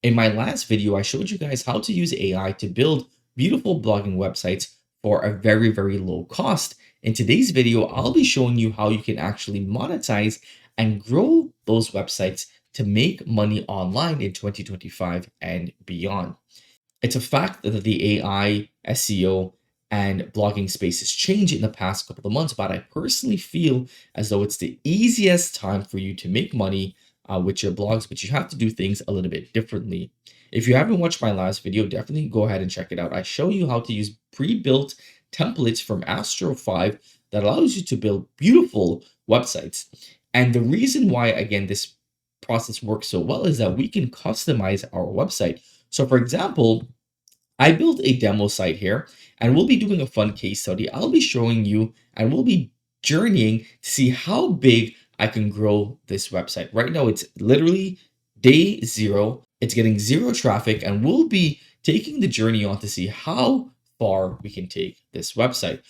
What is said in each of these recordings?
In my last video, I showed you guys how to use AI to build beautiful blogging websites for a very, very low cost. In today's video, I'll be showing you how you can actually monetize and grow those websites to make money online in 2025 and beyond. It's a fact that the AI, SEO, and blogging space has changed in the past couple of months, but I personally feel as though it's the easiest time for you to make money with your blogs, but you have to do things a little bit differently. If you haven't watched my last video, definitely go ahead and check it out. I show you how to use pre-built templates from Astro 5 that allows you to build beautiful websites. And the reason why, again, this process works so well is that we can customize our website. So for example, I built a demo site here and we'll be doing a fun case study. I'll be showing you and we'll be journeying to see how big I can grow this website. Right now, it's literally day zero. It's getting zero traffic and we'll be taking the journey on to see how far we can take this website.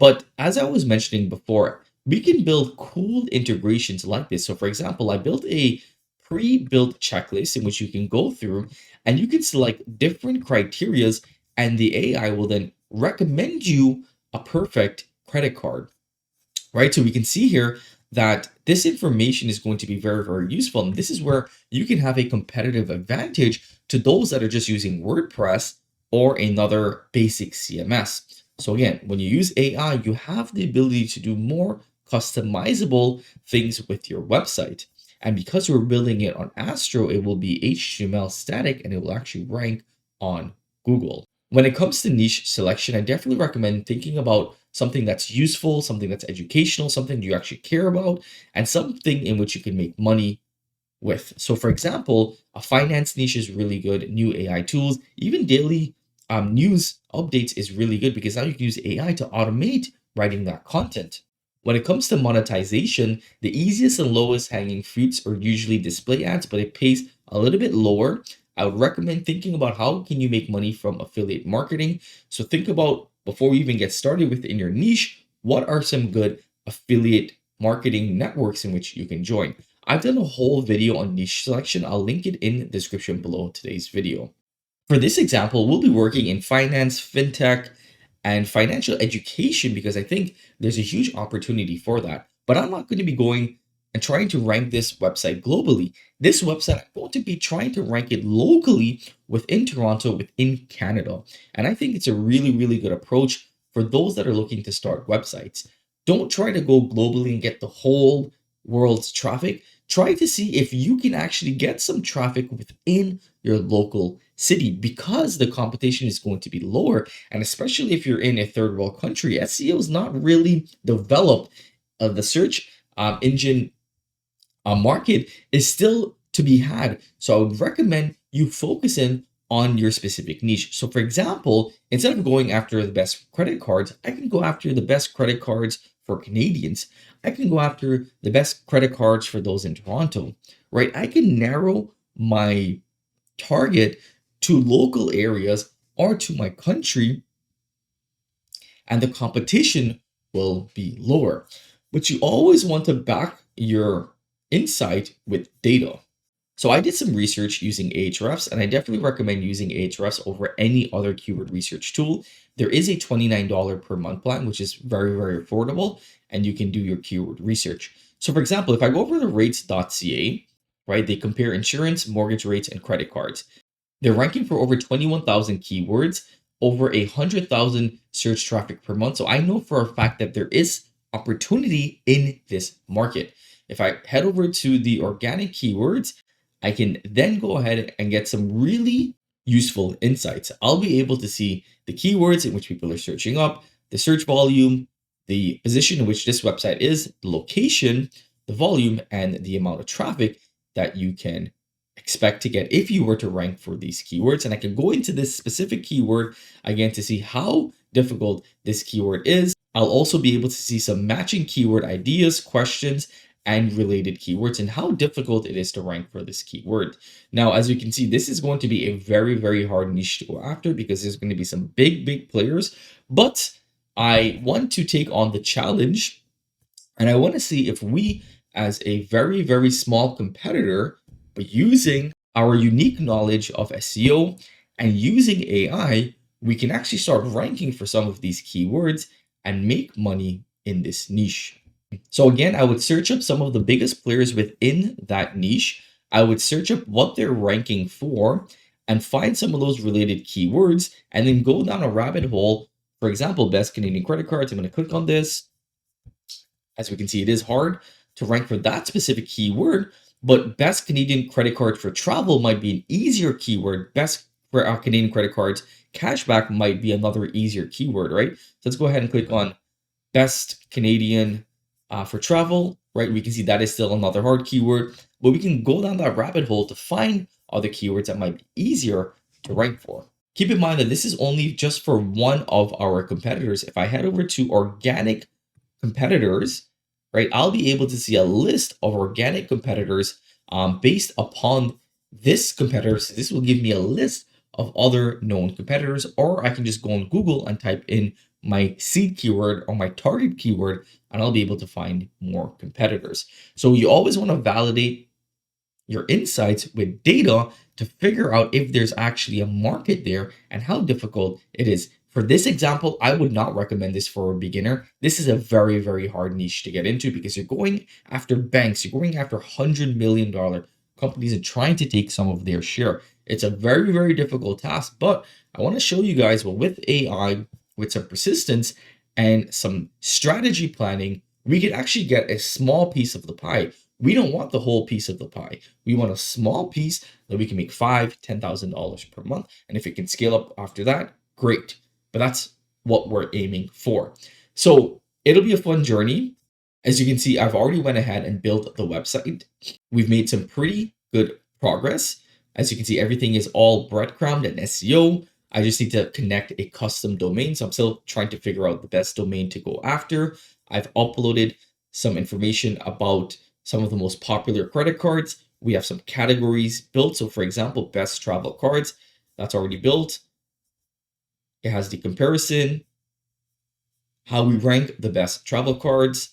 But as I was mentioning before, we can build cool integrations like this. So for example, I built a pre-built checklist in which you can go through and you can select different criterias and the AI will then recommend you a perfect credit card, right? So we can see here that this information is going to be very, very useful. And this is where you can have a competitive advantage to those that are just using WordPress or another basic CMS. So again, when you use AI, you have the ability to do more customizable things with your website. And because we're building it on Astro, it will be HTML static and it will actually rank on Google. When it comes to niche selection, I definitely recommend thinking about something that's useful, something that's educational, something you actually care about, and something in which you can make money with. So for example, a finance niche is really good, new AI tools, even daily news updates is really good because now you can use AI to automate writing that content. When it comes to monetization, the easiest and lowest hanging fruits are usually display ads, but it pays a little bit lower. I would recommend thinking about how can you make money from affiliate marketing. So think about before we even get started within your niche, what are some good affiliate marketing networks in which you can join? I've done a whole video on niche selection. I'll link it in the description below today's video. For this example, we'll be working in finance, fintech, and financial education because I think there's a huge opportunity for that. But I'm not going to be going and trying to rank this website globally. This website, I'm going to be trying to rank it locally within Toronto, within Canada. And I think it's a really, really good approach for those that are looking to start websites. Don't try to go globally and get the whole world's traffic. Try to see if you can actually get some traffic within your local city because the competition is going to be lower. And especially if you're in a third world country, SEO is not really developed. The search engine market is still to be had. So I would recommend you focusing on your specific niche. So for example, instead of going after the best credit cards, I can go after the best credit cards for Canadians. I can go after the best credit cards for those in Toronto, right? I can narrow my target to local areas or to my country, and the competition will be lower. But you always want to back your insight with data. So I did some research using Ahrefs, and I definitely recommend using Ahrefs over any other keyword research tool. There is a $29 per month plan, which is very, very affordable, and you can do your keyword research. So for example, if I go over to rates.ca, right, they compare insurance, mortgage rates, and credit cards. They're ranking for over 21,000 keywords, over 100,000 search traffic per month. So I know for a fact that there is opportunity in this market. If I head over to the organic keywords, I can then go ahead and get some really useful insights. I'll be able to see the keywords in which people are searching up, the search volume, the position in which this website is, the location, the volume, and the amount of traffic that you can expect to get if you were to rank for these keywords. And I can go into this specific keyword again to see how difficult this keyword is. I'll also be able to see some matching keyword ideas, questions, and related keywords and how difficult it is to rank for this keyword. Now, as you can see, this is going to be a very, very hard niche to go after because there's going to be some big, big players, but I want to take on the challenge and I want to see if we, as a very, very small competitor, but using our unique knowledge of SEO and using AI, we can actually start ranking for some of these keywords and make money in this niche. So again, I would search up some of the biggest players within that niche. I would search up what they're ranking for and find some of those related keywords and then go down a rabbit hole. For example, best Canadian credit cards. I'm going to click on this. As we can see, it is hard to rank for that specific keyword, but best Canadian credit card for travel might be an easier keyword. Best Canadian credit cards cashback might be another easier keyword, right? So let's go ahead and click on best Canadian for travel, right? We can see that is still another hard keyword, but we can go down that rabbit hole to find other keywords that might be easier to rank for. Keep in mind that this is only just for one of our competitors. If I head over to organic competitors, right, I'll be able to see a list of organic competitors based upon this competitor. So this will give me a list of other known competitors, or I can just go on Google and type in my seed keyword or my target keyword, and I'll be able to find more competitors. So you always want to validate your insights with data to figure out if there's actually a market there and how difficult it is. For this example, I would not recommend this for a beginner. This is a very, very hard niche to get into because you're going after banks, you're going after $100 million companies and trying to take some of their share. It's a very, very difficult task, but I want to show you guys, well, with AI, with some persistence and some strategy planning, we could actually get a small piece of the pie. We don't want the whole piece of the pie. We want a small piece that we can make $5,000, $10,000 per month. And if it can scale up after that, great. But that's what we're aiming for. So it'll be a fun journey. As you can see, I've already went ahead and built the website. We've made some pretty good progress. As you can see, everything is all breadcrumbed and SEO. I just need to connect a custom domain. So I'm still trying to figure out the best domain to go after. I've uploaded some information about some of the most popular credit cards. We have some categories built. So for example, best travel cards, that's already built. It has the comparison, how we rank the best travel cards.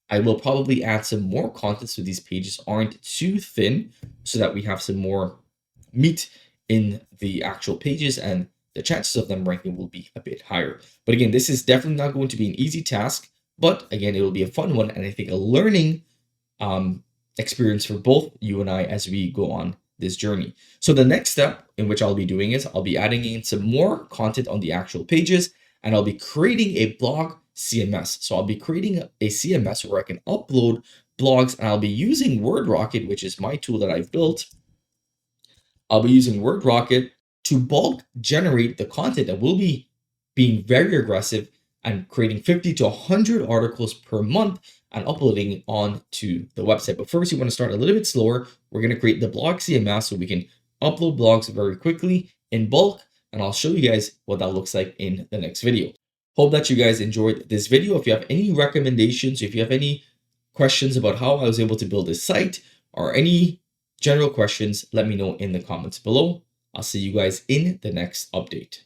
I will probably add some more content so these pages aren't too thin so that we have some more meat in the actual pages and the chances of them ranking will be a bit higher. But again, this is definitely not going to be an easy task, but again, it will be a fun one and I think a learning experience for both you and I as we go on this journey. So the next step in which I'll be doing is I'll be adding in some more content on the actual pages and I'll be creating a blog CMS. So I'll be creating a CMS where I can upload blogs and I'll be using WordRocket, which is my tool that I've built. I'll be using WordRocket to bulk generate the content that will be being very aggressive and creating 50 to 100 articles per month and uploading it onto the website. But first, you want to start a little bit slower. We're going to create the blog CMS so we can upload blogs very quickly in bulk. And I'll show you guys what that looks like in the next video. Hope that you guys enjoyed this video. If you have any recommendations, if you have any questions about how I was able to build this site or any general questions, let me know in the comments below. I'll see you guys in the next update.